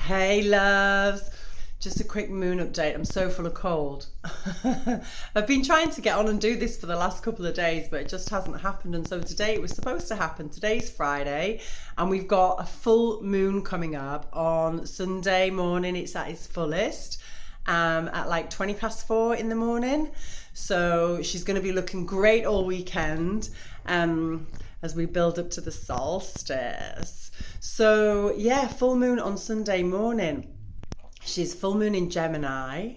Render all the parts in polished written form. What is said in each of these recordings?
Hey loves, just a quick moon update. I'm so full of cold. I've been trying to get on and do this for the last couple of days, but it just hasn't happened. And so today it was supposed to happen. Today's Friday, and we've got a full moon coming up on Sunday morning. It's at its fullest at like 20 past 4 in the morning. So she's going to be looking great all weekend as we build up to the solstice. So yeah, full moon on Sunday morning. She's full moon in Gemini.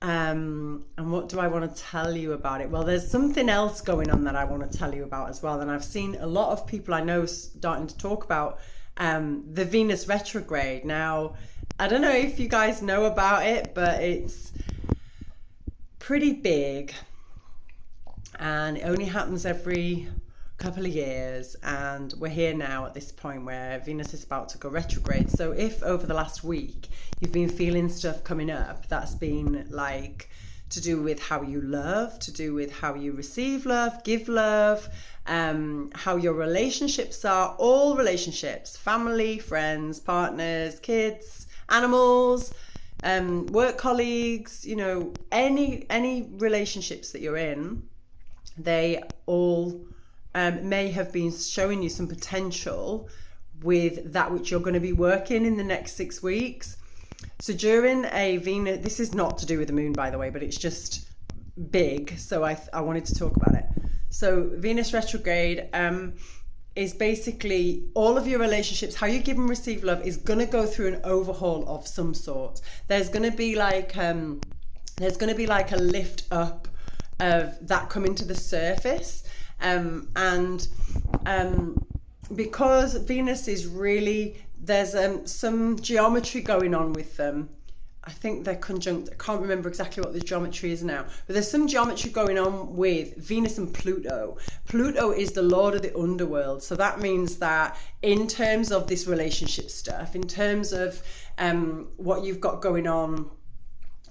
And what do I want to tell you about it? Well, there's something else going on that I want to tell you about as well. And I've seen a lot of people I know starting to talk about the Venus retrograde. Now, I don't know if you guys know about it, but it's pretty big. And it only happens every couple of years, and we're here now at this point where Venus is about to go retrograde. So if over the last week you've been feeling stuff coming up that's been like to do with how you love, to do with how you receive love, give love, how your relationships are, all relationships, family, friends, partners, kids, animals, work colleagues, you know, any relationships that you're in, they all may have been showing you some potential with that which you're going to be working in the next 6 weeks. So during a Venus, this is not to do with the moon, by the way, but it's just big. So I wanted to talk about it. So Venus retrograde is basically all of your relationships, how you give and receive love is going to go through an overhaul of some sort. There's going to be like a lift up of that coming to the surface. Because Venus is really, there's some geometry going on with them. I think they're conjunct. I can't remember exactly what the geometry is now, but there's some geometry going on with Venus and Pluto. Pluto is the lord of the underworld. So that means that in terms of this relationship stuff, in terms of what you've got going on,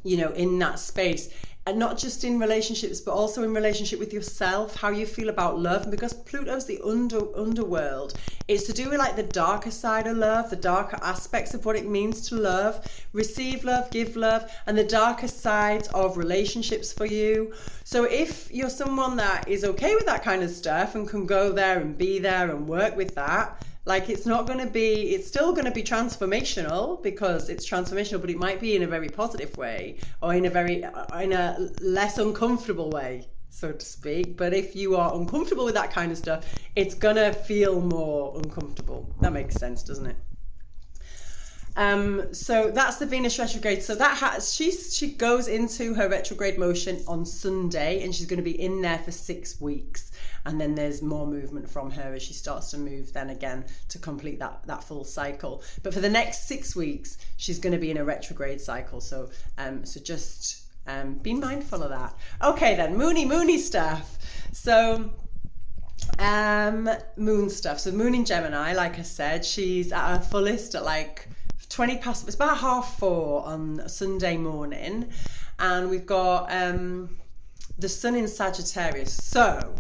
you know, in that space, and not just in relationships, but also in relationship with yourself, how you feel about love. And because Pluto's the underworld, it's to do with like the darker side of love, the darker aspects of what it means to love, receive love, give love, and the darker sides of relationships for you. So if you're someone that is okay with that kind of stuff and can go there and be there and work with that, like it's still going to be transformational, because it's transformational, but it might be in a very positive way, or in a less uncomfortable way, so to speak. But if you are uncomfortable with that kind of stuff, it's gonna feel more uncomfortable. That makes sense, doesn't it? So that's the Venus retrograde. So she goes into her retrograde motion on Sunday, and she's going to be in there for 6 weeks, and then there's more movement from her as she starts to move then again to complete that full cycle. But for the next 6 weeks she's going to be in a retrograde cycle, so just be mindful of that. Okay then, moony stuff. So moon stuff. So moon in Gemini, like I said, she's at her fullest at like 20 past, it's about 3:30 on Sunday morning, and we've got the sun in Sagittarius. So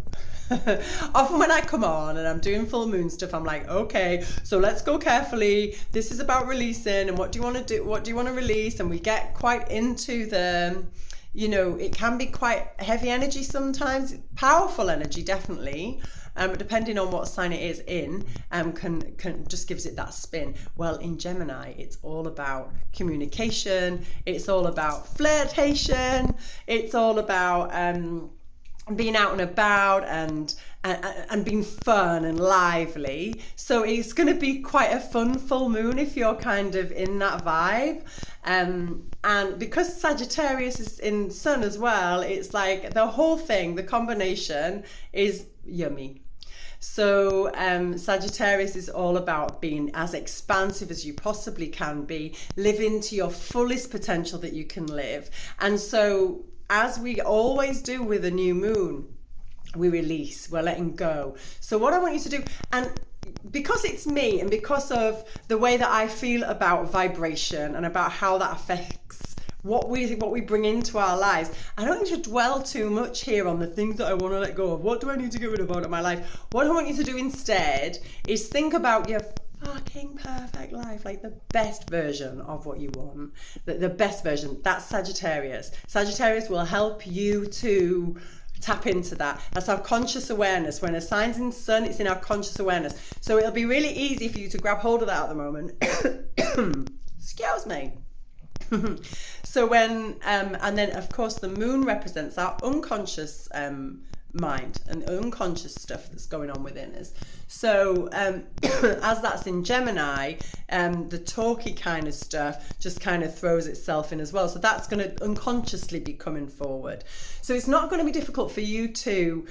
often when I come on and I'm doing full moon stuff, I'm like, okay, so let's go carefully. This is about releasing, and what do you want to do? What do you want to release? And we get quite into the, you know, it can be quite heavy energy sometimes, powerful energy, definitely. But depending on what sign it is in, can just gives it that spin. Well, in Gemini, it's all about communication. It's all about flirtation. It's all about being out and about and being fun and lively. So it's going to be quite a fun full moon if you're kind of in that vibe. And because Sagittarius is in Sun as well, it's like the whole thing, the combination is yummy. So Sagittarius is all about being as expansive as you possibly can be, living to your fullest potential that you can live. And so, as we always do with a new moon, we release, we're letting go. So what I want you to do, and because it's me, and because of the way that I feel about vibration and about how that affects what we bring into our lives, I don't need to dwell too much here on the things that I want to let go of. What do I need to get rid of out of my life? What I want you to do instead is think about your fucking perfect life, like the best version of what you want, the best version. That's Sagittarius. Sagittarius will help you to tap into that. That's our conscious awareness. When a sign's in sun, it's in our conscious awareness. So it'll be really easy for you to grab hold of that at the moment. Excuse me. So when and then of course the moon represents our unconscious mind and unconscious stuff that's going on within us. So as that's in Gemini, the talky kind of stuff just kind of throws itself in as well. So that's going to unconsciously be coming forward. So it's not going to be difficult for you to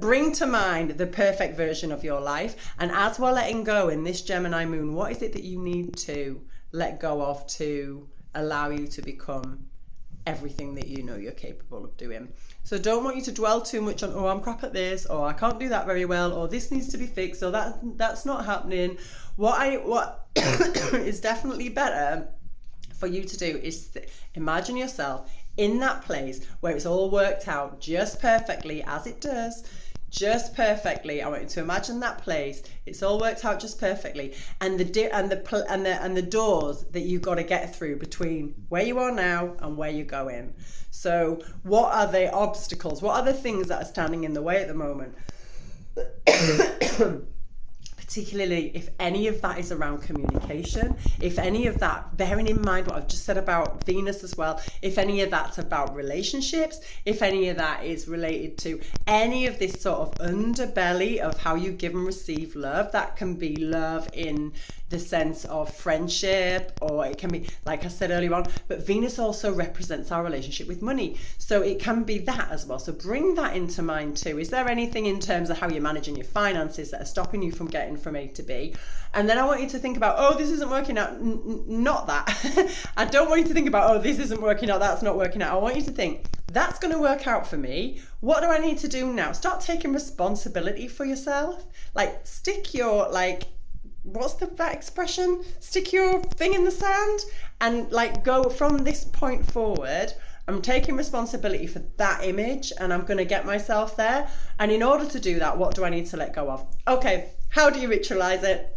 bring to mind the perfect version of your life. And as we're letting go in this Gemini moon, what is it that you need to let go of to allow you to become everything that you know you're capable of doing? So don't want you to dwell too much on, oh, I'm crap at this, or I can't do that very well, or this needs to be fixed, or that's not happening. What is definitely better for you to do is imagine yourself in that place where it's all worked out just perfectly, as it does, just perfectly. I want you to imagine that place. It's all worked out just perfectly, and the doors that you've got to get through between where you are now and where you're going. So, what are the obstacles? What are the things that are standing in the way at the moment? Particularly if any of that is around communication, if any of that, bearing in mind what I've just said about Venus as well, if any of that's about relationships, if any of that is related to any of this sort of underbelly of how you give and receive love, that can be love in the sense of friendship, or it can be, like I said earlier on, but Venus also represents our relationship with money. So it can be that as well. So bring that into mind too. Is there anything in terms of how you're managing your finances that are stopping you from getting from A to B? And then I want you to think about, oh, this isn't working out. Not that. I don't want you to think about, oh, this isn't working out, that's not working out. I want you to think, that's going to work out for me. What do I need to do now? Start taking responsibility for yourself. Like, stick your, like, what's that expression? Stick your thing in the sand and like go from this point forward. I'm taking responsibility for that image and I'm going to get myself there. And in order to do that, what do I need to let go of? Okay, how do you ritualize it?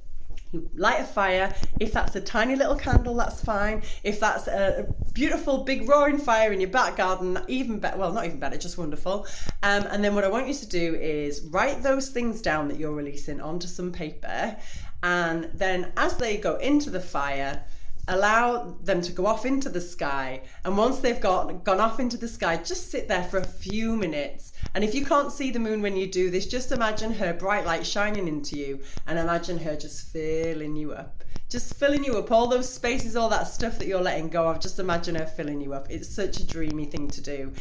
You light a fire. If that's a tiny little candle, that's fine. If that's a beautiful big roaring fire in your back garden, even better. Well, not even better, just wonderful. And then what I want you to do is write those things down that you're releasing onto some paper. And then as they go into the fire, allow them to go off into the sky. And once they've gone off into the sky, just sit there for a few minutes. And if you can't see the moon when you do this, just imagine her bright light shining into you and imagine her just filling you up. Just filling you up, all those spaces, all that stuff that you're letting go of, just imagine her filling you up. It's such a dreamy thing to do.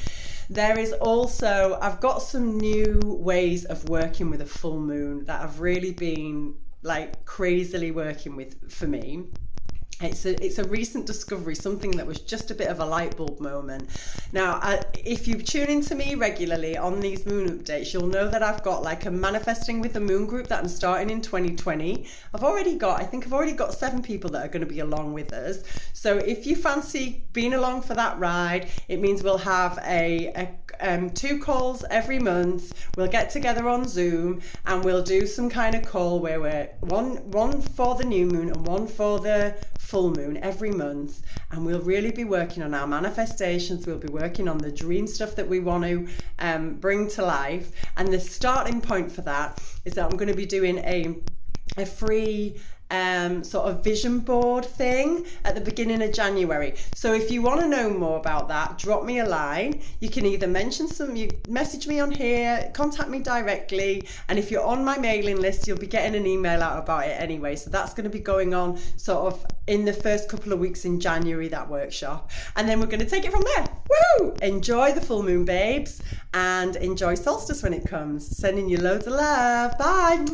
There is also, I've got some new ways of working with a full moon that have really been like crazily working with for me. It's a recent discovery, something that was just a bit of a light bulb moment. Now, if you tune into me regularly on these moon updates, you'll know that I've got like a Manifesting with the Moon group that I'm starting in 2020. I think I've already got 7 people that are going to be along with us. So if you fancy being along for that ride, it means we'll have 2 calls every month. We'll get together on Zoom and we'll do some kind of call where we're one for the new moon and one for the full moon every month, and we'll really be working on our manifestations. We'll be working on the dream stuff that we want to bring to life, and the starting point for that is that I'm going to be doing a free sort of vision board thing at the beginning of January. So if you want to know more about that, drop me a line. You can either message me on here, contact me directly, and if you're on my mailing list, you'll be getting an email out about it anyway. So that's going to be going on sort of in the first couple of weeks in January, that workshop, and then we're going to take it from there. Woo! Enjoy the full moon, babes, and enjoy solstice when it comes. Sending you loads of love. Bye.